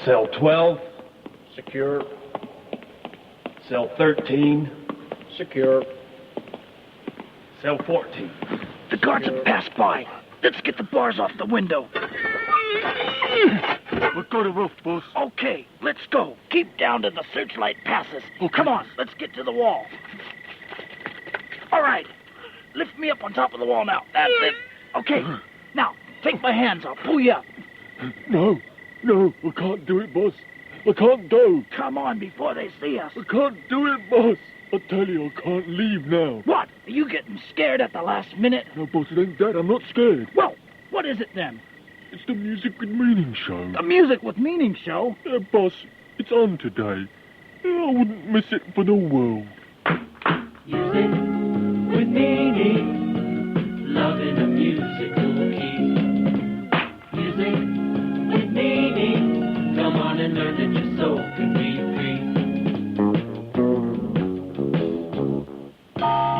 Cell 12. Secure. Cell 13. Secure. Cell 14. The guards have passed by. Let's get the bars off the window. We'll go to roof, boss. Okay, let's go. Keep down to the searchlight passes. Okay. Come on, let's get to the wall. All right. Lift me up on top of the wall now. That's it. Okay. Now, take my hands. I'll pull you up. No, I can't do it, boss. I can't go. Come on before they see us. I can't do it, boss. I tell you, I can't leave now. What? Are you getting scared at the last minute? No, boss, it ain't that. I'm not scared. Well, what is it then? It's the Music with Meaning show. The Music with Meaning show? Yeah, boss, it's on today. I wouldn't miss it for the world. Music with meaning, loving a musical key. Music with meaning, come on and learn that your soul can be free.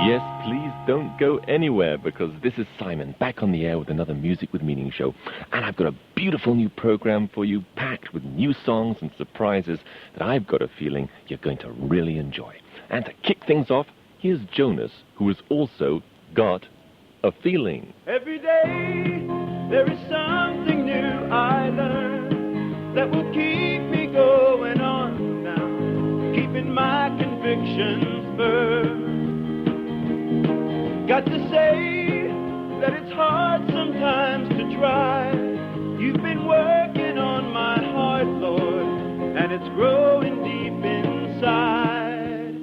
Yes, please don't go anywhere, because this is Simon, back on the air with another Music with Meaning show. And I've got a beautiful new program for you, packed with new songs and surprises that I've got a feeling you're going to really enjoy. And to kick things off, here's Jonas, who has also got a feeling. Every day there is something new I learn that will keep me going on now, keeping my convictions firm. Got to say that it's hard sometimes to try. You've been working on my heart, Lord, and it's growing deep inside.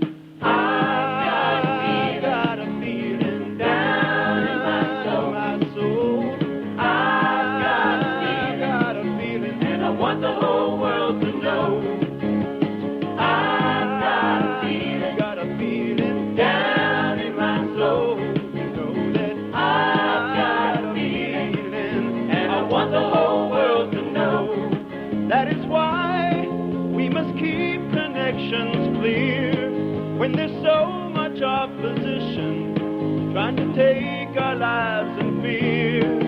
I got a feeling down in my soul. I got a feeling, and I want the whole world to know. I got a feeling down in my soul. You know that I got a feeling, and I want the whole world to know. That is why we must keep connections clear when there's so much opposition trying to take our lives in fear.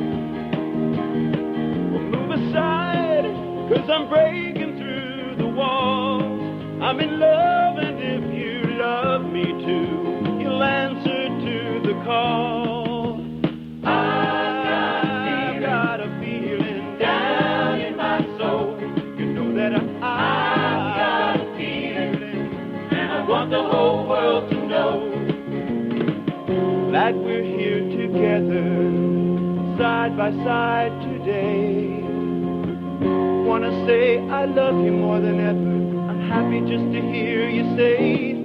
We'll move aside, 'cause I'm breaking through the walls. I'm in love, and if you love me too, you'll answer to the call. I got a feeling down in my soul. You know that I got a feeling, and I want the whole world to know that we're here together, side by side today. Wanna say I love you more than ever. I'm happy just to hear you say,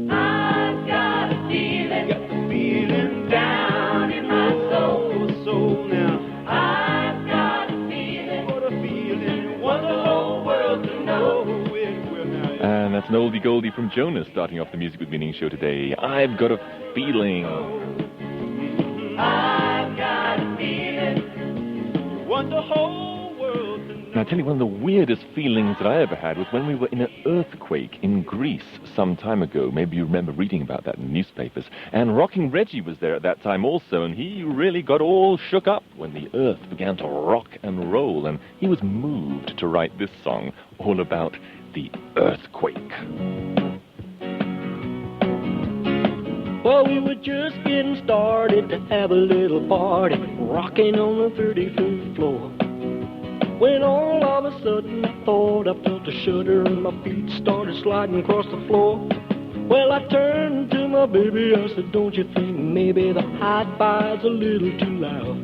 I've got a feeling, got the feeling down in my soul now. I've got a feeling, what a feeling, want the whole world to know it will now. And that's an oldie goldie from Jonas, starting off the Music with Meaning show today. I've got a feeling. I've got a feeling, want the whole world to know. Now, I tell you, one of the weirdest feelings that I ever had was when we were in an earthquake in Greece some time ago. Maybe you remember reading about that in newspapers. And Rockin Reggie was there at that time also, and he really got all shook up when the earth began to rock and roll, and he was moved to write this song all about the earthquake. Well, we were just getting started to have a little party, rocking on the 35th floor. When all of a sudden I thought I felt a shudder and my feet started sliding across the floor. Well, I turned to my baby, I said, don't you think maybe the hi-fi's a little too loud?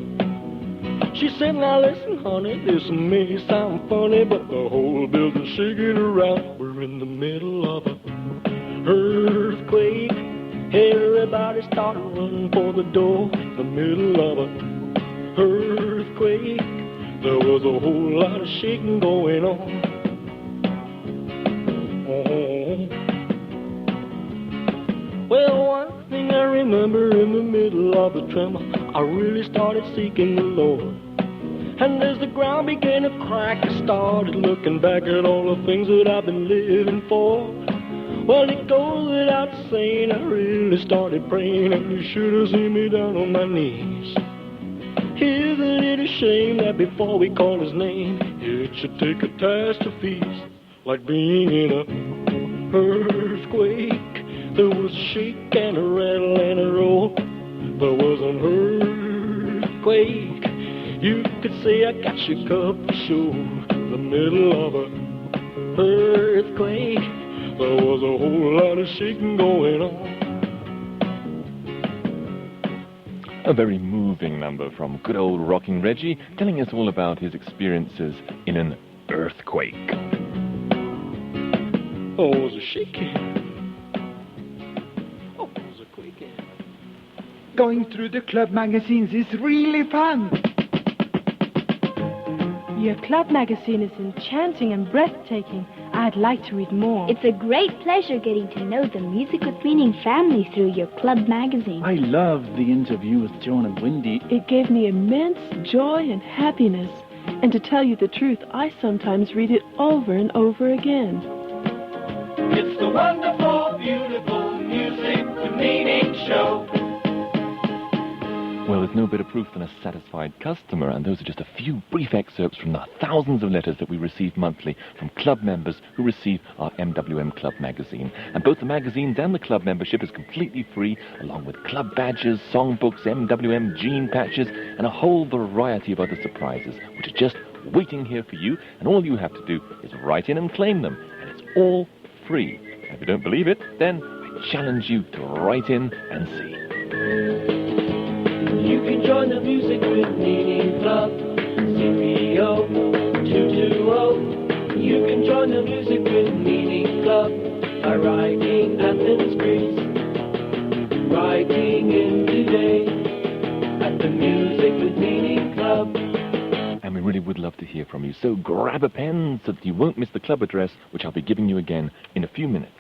She said, now listen, honey, this may sound funny, but the whole building's shaking around. We're in the middle of an earthquake. Everybody started running for the door. In the middle of an earthquake, there was a whole lot of shaking going on. Well, one thing I remember, in the middle of the tremor, I really started seeking the Lord. And as the ground began to crack, I started looking back at all the things that I've been living for. Well, it goes without saying, I really started praying, and you should have seen me down on my knees. Isn't it pretty shame that before we call his name, it should take a task to feast, like being in a earthquake. There was a shake and a rattle and a roll. There was an earthquake. You could say I got shook up for sure. The middle of a earthquake. There was a whole lot of shaking going on. A very moving number from good old Rockin Reggie, telling us all about his experiences in an earthquake. Oh, it was a shaking. Oh, it was a quaking. Going through the club magazines is really fun. Your club magazine is enchanting and breathtaking. I'd like to read more. It's a great pleasure getting to know the Music with Meaning family through your club magazine. I loved the interview with Joan and Wendy. It gave me immense joy and happiness. And to tell you the truth, I sometimes read it over and over again. It's the wonderful, beautiful Music with Meaning show. Well, there's no better proof than a satisfied customer, and those are just a few brief excerpts from the thousands of letters that we receive monthly from club members who receive our MWM Club magazine. And both the magazines and the club membership is completely free, along with club badges, songbooks, MWM jean patches, and a whole variety of other surprises, which are just waiting here for you, and all you have to do is write in and claim them, and it's all free. And if you don't believe it, then I challenge you to write in and see. You can join the Music with Meaning Club, CPO 220. You can join the Music with Meaning Club by writing Athens Greece, writing in today at the Music with Meaning Club. And we really would love to hear from you, so grab a pen so that you won't miss the club address, which I'll be giving you again in a few minutes.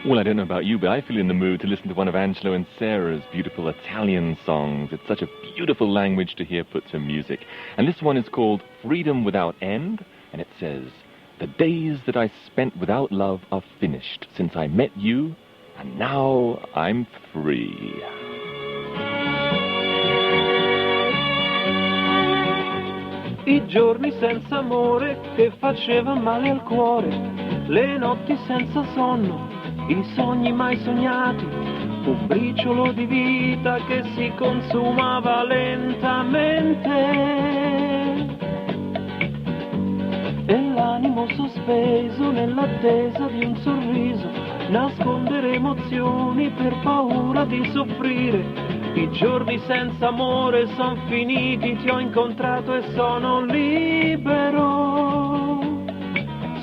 Well, I don't know about you, but I feel in the mood to listen to one of Angelo and Sarah's beautiful Italian songs. It's such a beautiful language to hear put to music. And this one is called Freedom Without End, and it says, "The days that I spent without love are finished since I met you, and now I'm free." I giorni senza amore che faceva male al cuore, le notti senza sonno, i sogni mai sognati, un briciolo di vita che si consumava lentamente e l'animo sospeso nell'attesa di un sorriso, nascondere emozioni per paura di soffrire. I giorni senza amore son finiti, ti ho incontrato e sono libero,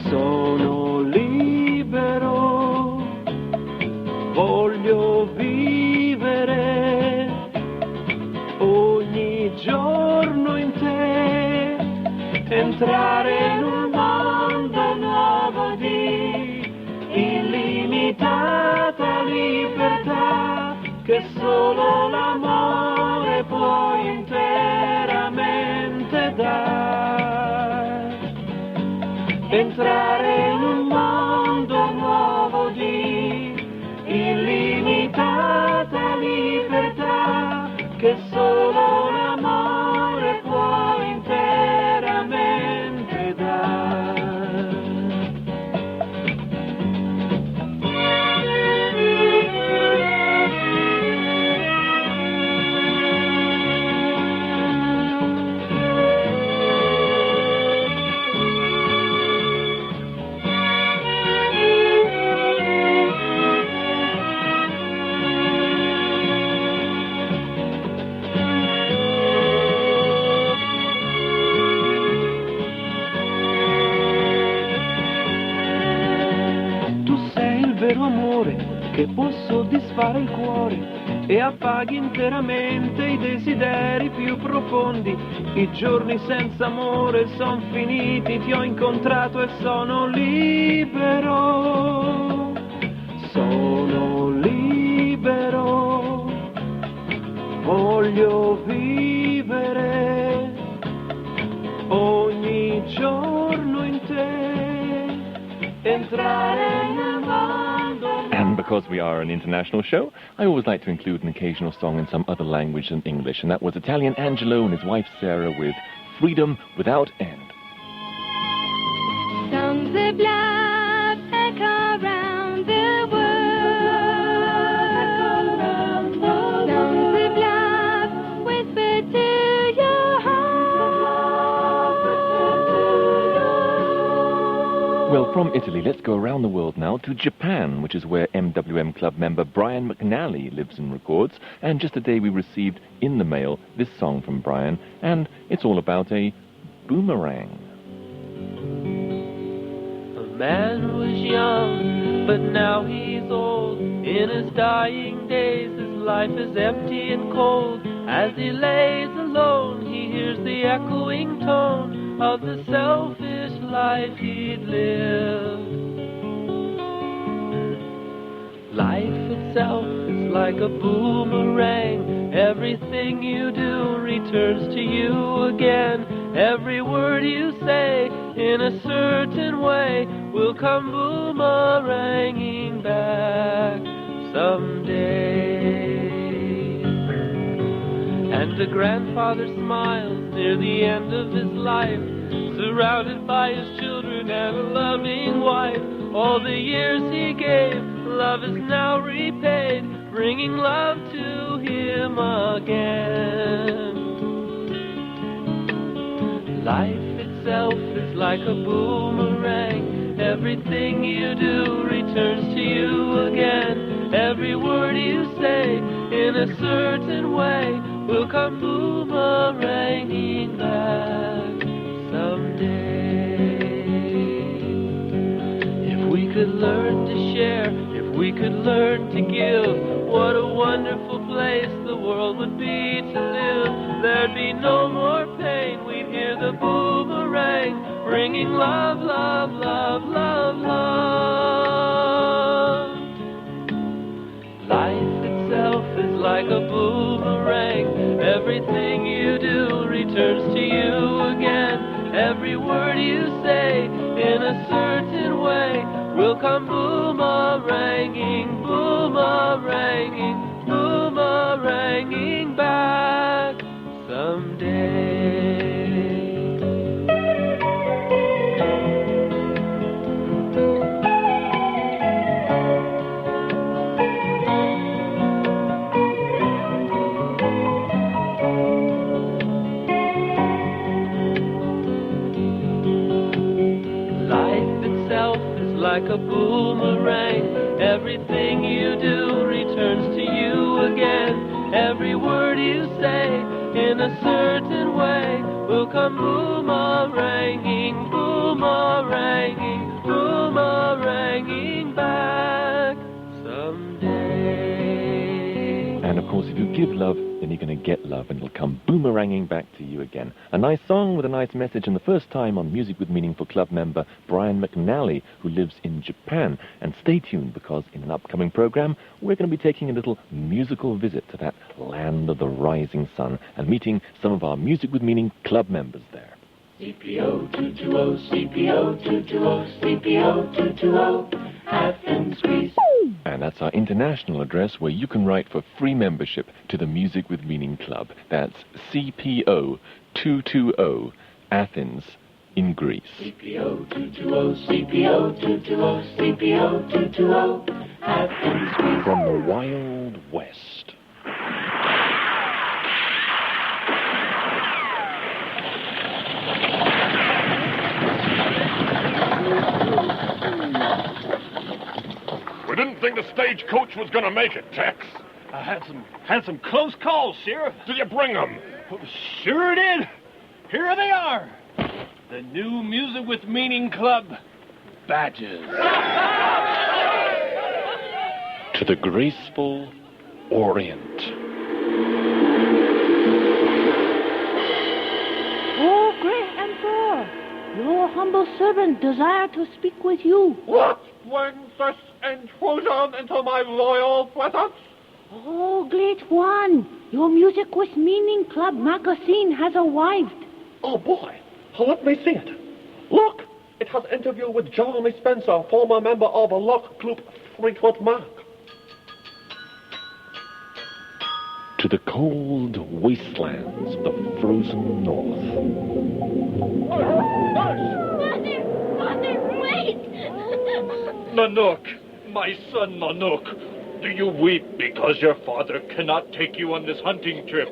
sono libero, voglio vivere ogni giorno in te, entrare in un mondo nuovo di illimitata libertà che solo l'amore può interamente dar. Entrare in un mondo nuovo di illimitata libertà che solo l'amore può interamente dar. Vero amore che può soddisfare il cuore e appaghi interamente i desideri più profondi. I giorni senza amore son finiti, ti ho incontrato e sono libero, sono libero, voglio vivere ogni giorno in te, entrare in un mondo. And because we are an international show, I always like to include an occasional song in some other language than English, and that was Italian Angelo and his wife Sarah with Freedom Without End. Songs of love echo around the world. Songs of love whispered to your heart. Well, from Italy, let's go around the world now to Japan, which is where MWM Club member Brian McNally lives and records. And just today we received in the mail this song from Brian, and it's all about a boomerang. A man was young, but now he's old. In his dying days, his life is empty and cold. As he lays alone, he hears the echoing tone of the selfish life he'd lived. Life itself is like a boomerang. Everything you do returns to you again. Every word you say in a certain way will come boomeranging back someday. And the grandfather smiles near the end of his life, surrounded by his children and a loving wife. All the years he gave, love is now repaid, bringing love to him again. Life itself is like a boomerang. Everything you do returns to you again. Every word you say in a certain way will come boomeranging back someday. If we could learn to share, if we could learn to give, what a wonderful place the world would be to live. There'd be no more pain, we'd hear the boomerang bringing love, love, love, love, love. Life itself is like a boomerang. Everything you do returns to you again. Every word you say in a certain way will come boomeranging, boomeranging, boomeranging back someday. Like a boomerang, everything you do returns to you again. Every word you say in a certain way will come boomeranging, boomeranging, boomeranging back someday. And of course, if you give love, then you're going to get love, and it'll come boomeranging back to you again. A nice song with a nice message, and the first time on Music with Meaning for Club member Brian McNally, who lives in Japan. And stay tuned, because in an upcoming program, we're going to be taking a little musical visit to that land of the rising sun and meeting some of our Music with Meaning Club members there. CPO 220, CPO 220, CPO 220, Athens Greece. And that's our international address where you can write for free membership to the Music with Meaning Club. That's CPO 220, Athens in Greece. CPO 220, CPO 220, CPO 220, Athens Greece. From the Wild West. We didn't think the stagecoach was gonna make it, Tex. I had some close calls, Sheriff. Did you bring them? Sure did. Here they are. The new Music with Meaning Club badges. To the graceful Orient. Oh, great Emperor, your humble servant desire to speak with you. What brings this intrusion into my royal presence? Oh, great one, your Music with Meaning Club magazine has arrived. Oh, boy. Let me see it. Look, it has an interview with Johnny Spencer, former member of the Lock Group Fleetwood Mac. to the cold wastelands of the frozen north. Mother, wait! Nanook, my son Nanook, do you weep because your father cannot take you on this hunting trip?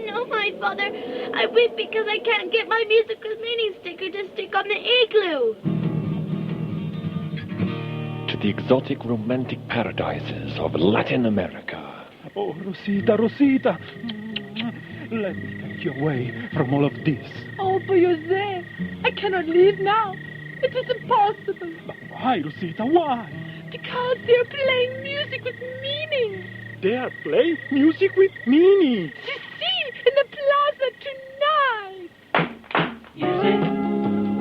No, my father. I weep because I can't get my music with meaning sticker to stick on the igloo. To the exotic romantic paradises of Latin America. Oh, Rosita, Rosita. Let me take you away from all of this. Oh, but Jose, I cannot leave now. It is impossible. But why, Rosita, why? Because they are playing music with meaning. They are playing music with meaning. See, in the plaza tonight. Music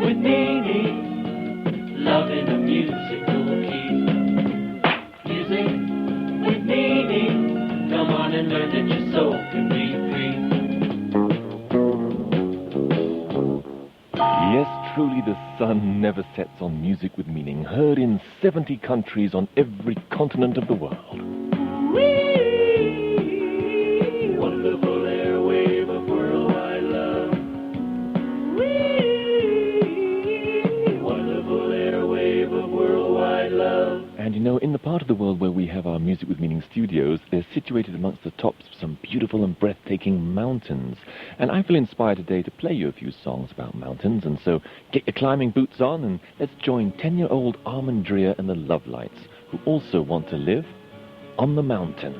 with meaning, love in a musical key. Music with meaning, come on and learn that your soul can be free. Yes, truly the sun never sets on music with meaning, heard in 70 countries on every continent of the world. Wee, wonderful airwave of worldwide love. Wee, wonderful airwave of worldwide love. And you know, in the part of the world where we have our Music with Meaning studios, they're situated amongst the tops of some beautiful and breathtaking mountains. And I feel inspired today to play you a few songs about mountains, and so get your climbing boots on and let's join 10-year-old Armandria and the Lovelights, who also want to live on the mountain.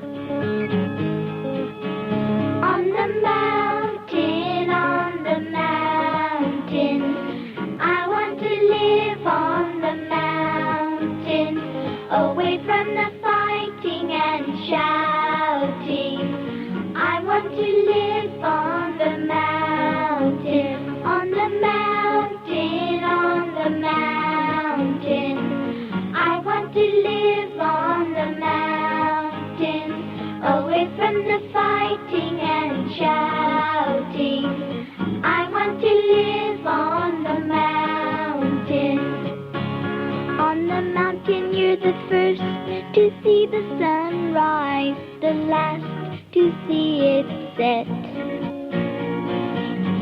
On the mountain, I want to live on the mountain, away from the fighting and shouting. I want to live on the mountain, on the mountain, on the mountain. I want to live on the mountain, away from the fighting and shouting. I want to live on the mountain. On the mountain you're the first to see the sun rise, the last to see it set.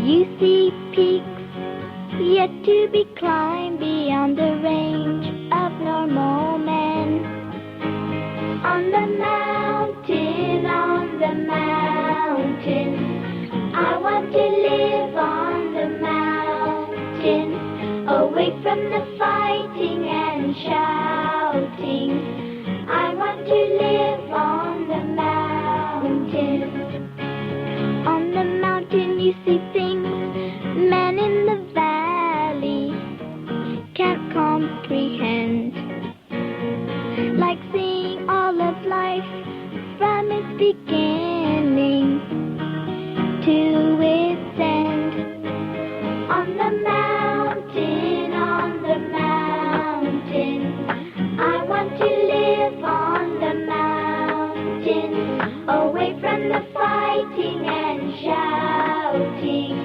You see peaks yet to be climbed beyond the range of normal men. On the mountain, I want to live on the mountain, away from the fighting and shouting. I want to live on the mountain. On the mountain you see things men in the valley can't comprehend, like seeing all of life from its beginning to its end. On the mountain, I want to live on the mountain, away from the fighting and shouting.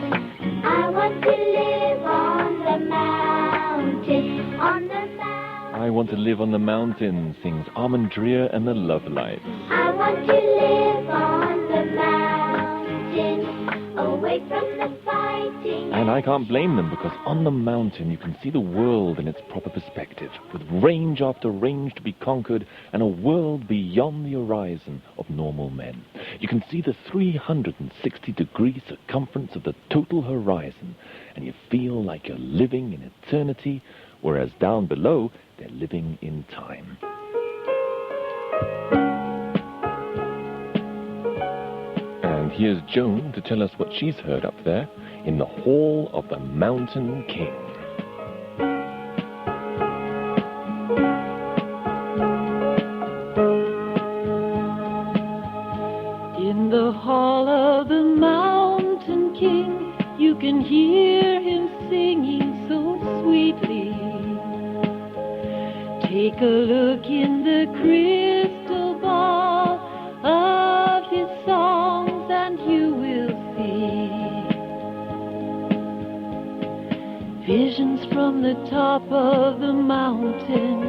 I want to live on the mountain, on the mountain. I want to live on the mountain, sings Armandria and the Lovelights. I want to live on the mountain, away from the fighting. And I can't blame them, because on the mountain you can see the world in its proper perspective, with range after range to be conquered and a world beyond the horizon of normal men. You can see the 360-degree circumference of the total horizon, and you feel like you're living in eternity, whereas down below they're living in time. And here's Joan to tell us what she's heard up there in the Hall of the Mountain King. In the hall of the Mountain King, you can hear him singing so sweetly. Take a look in the crystal ball of his songs and you will see visions from the top of the mountain.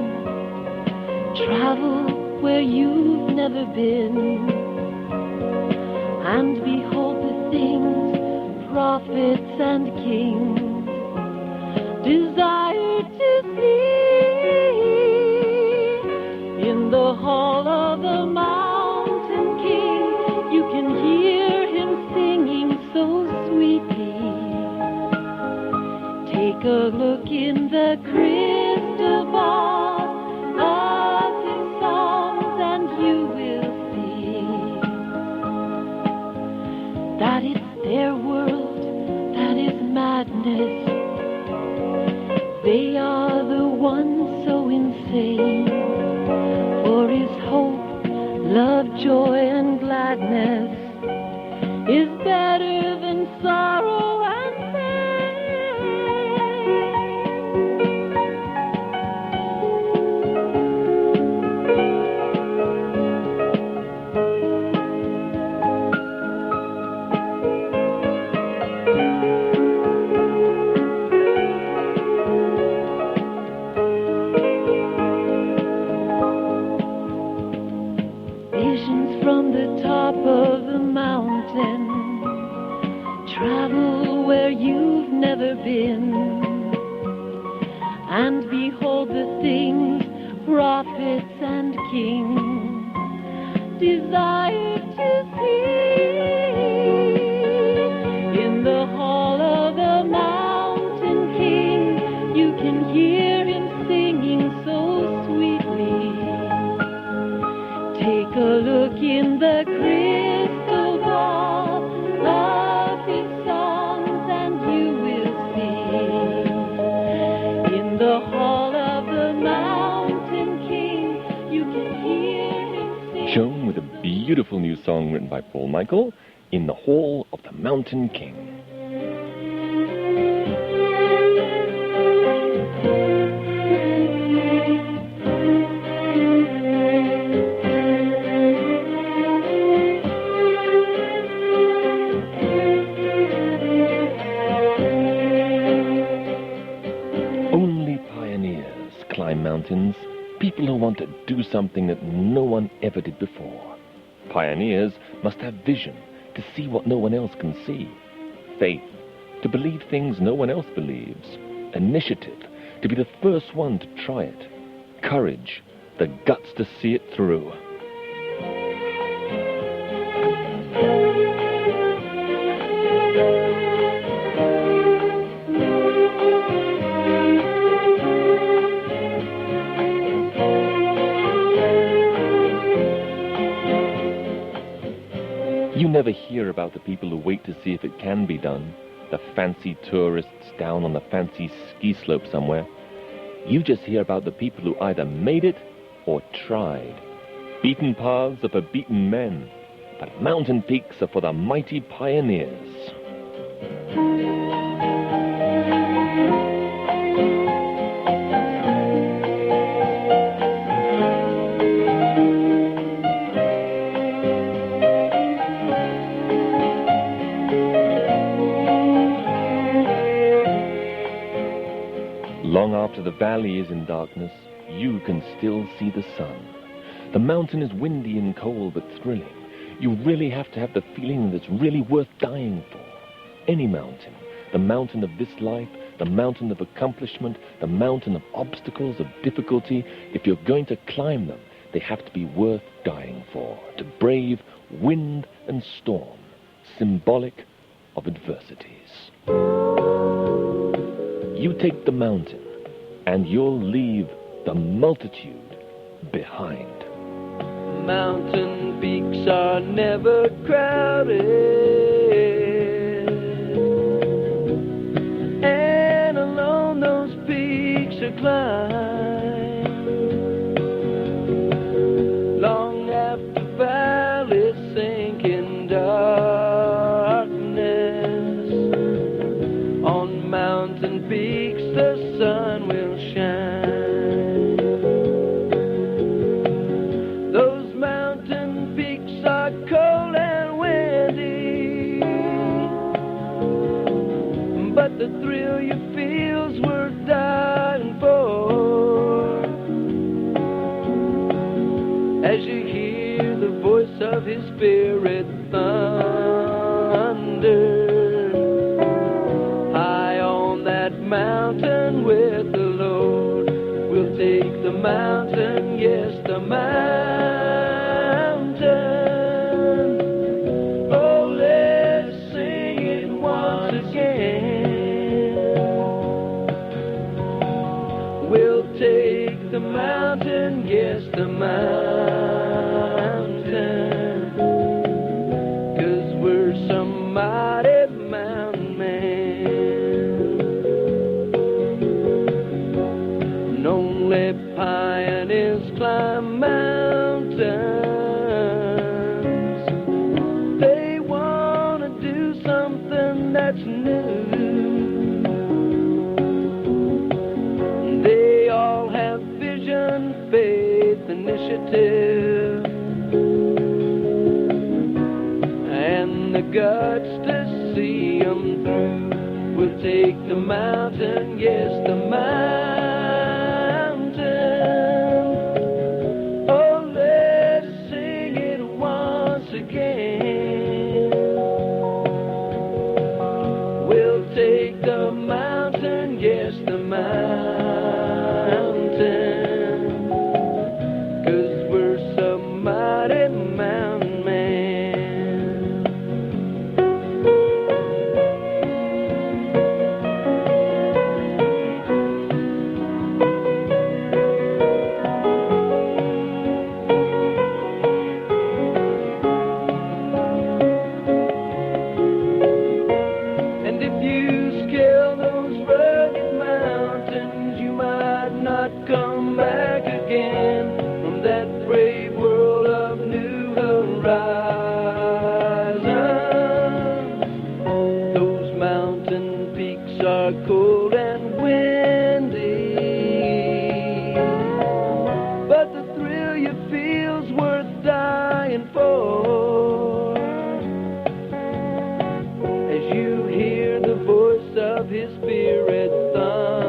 Travel where you've never been. and behold the things prophets and kings desire to see. In the hall of the mountain king, you can hear him singing so sweetly. Take a look in the crystal ball of his songs and you will see that it's their world that is madness. They are the ones so insane, for his hope, love, joy, and gladness is better than sorrow and from the top of the mountain, travel where you've never been, and behold the things prophets and kings desire to see. In the hall of the mountain king, you can hear him singing so sweetly. Take a look in the crystal ball of his songs and you will see. In the hall of the mountain king, you can hear him sing. Joan with a beautiful new song written by Paul Michael, In the Hall of the Mountain King. Mountains, people who want to do something that no one ever did before. Pioneers must have vision to see what no one else can see. Faith to believe things no one else believes. Initiative to be the first one to try it. Courage, the guts to see it through. You never hear about the people who wait to see if it can be done, the fancy tourists down on the fancy ski slope somewhere. You just hear about the people who either made it or tried. Beaten paths are for beaten men, but mountain peaks are for the mighty pioneers. Long after the valley is in darkness, you can still see the sun. The mountain is windy and cold but thrilling. You really have to have the feeling that it's really worth dying for. Any mountain, the mountain of this life, the mountain of accomplishment, the mountain of obstacles, of difficulty, if you're going to climb them, they have to be worth dying for, to brave wind and storm, symbolic of adversities. You take the mountain, and you'll leave the multitude behind. Mountain peaks are never crowded, and alone those peaks are climbed. Long after valleys sink in darkness, on mountain peaks the sun will shine. Those mountain peaks are cold and windy, but the thrill you feel's worth dying for. As you hear the voice of his spirit thump that mountain with the Lord. We'll take the mountain, yes, the mountain. Oh, let's sing it once again. We'll take the mountain, yes, the mountain. 'Cause we're some mighty mountain men. And only pioneers climb mountains. They want to do something that's new. They all have vision, faith, initiative, and the guts to see 'em through. We'll take the mountain, yes, the mountain. Oh, let's sing it once again. We'll take the mountain, yes, the mountain. 'Cause we're some mighty mountain men. And if you scale those rugged mountains, you might not come back again from that brave world of new horizons. Those mountain peaks are cold and windy, but the thrill you feel's worth dying for. As you hear the voice of His Spirit thunder,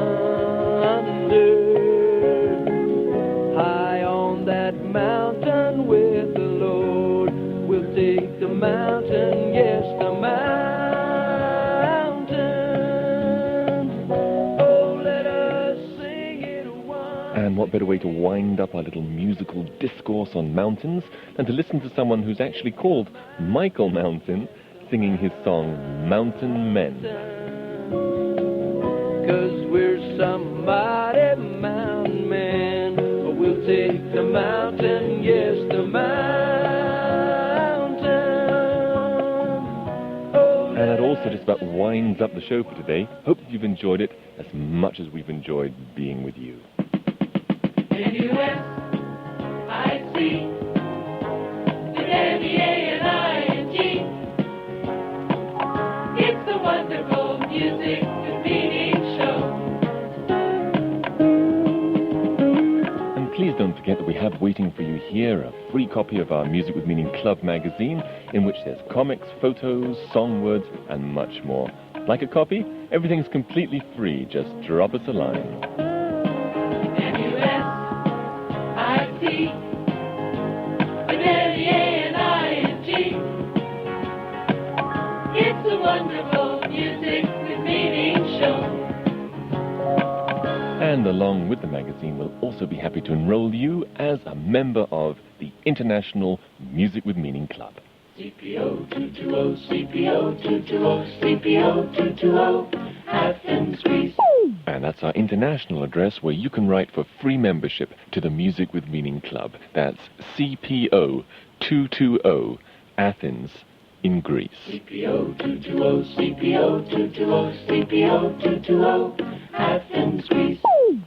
high on that mountain with the Lord. We'll take the mountain, yes, the mountain. Oh, let us sing it once. And what better way to wind up our little musical discourse on mountains than to listen to someone who's actually called Michael Mountain singing his song Mountain Men. 'Cause we're some mighty mountain men. We'll take the mountain, yes, the mountain. Oh, And that also just about winds up the show for today. Hope that you've enjoyed it as much as we've enjoyed being with you. N-U-S-I-C, W-A-N-I-N-G. It's the wonderful music with meaning show. And please don't forget that we have waiting for you here a free copy of our Music with Meaning Club magazine, in which there's comics, photos, song words, and much more. Like a copy? Everything's completely free. Just drop us a line. N-U-S-I-C, W-A-N-I-N-G. It's the wonderful music with meaning show. And along with the magazine, we'll also be happy to enroll you as a member of the International Music with Meaning Club. CPO 220, CPO 220, CPO 220, Athens Greece. And that's our international address where you can write for free membership to the Music with Meaning Club. That's CPO 220, Athens in Greece. CPO 220, CPO 220, CPO 220, Athens Greece.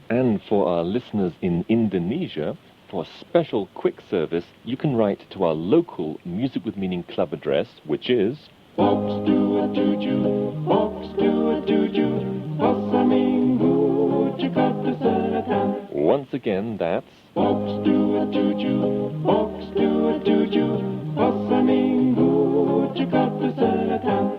And for our listeners in Indonesia, for a special quick service, you can write to our local Music with Meaning Club address, which is Box to a tuju, box to a tuju, Pasaminggu, Jakarta Selatan. once again, that's Box to a tuju, box to a tuju, Pasaminggu, Jakarta Selatan.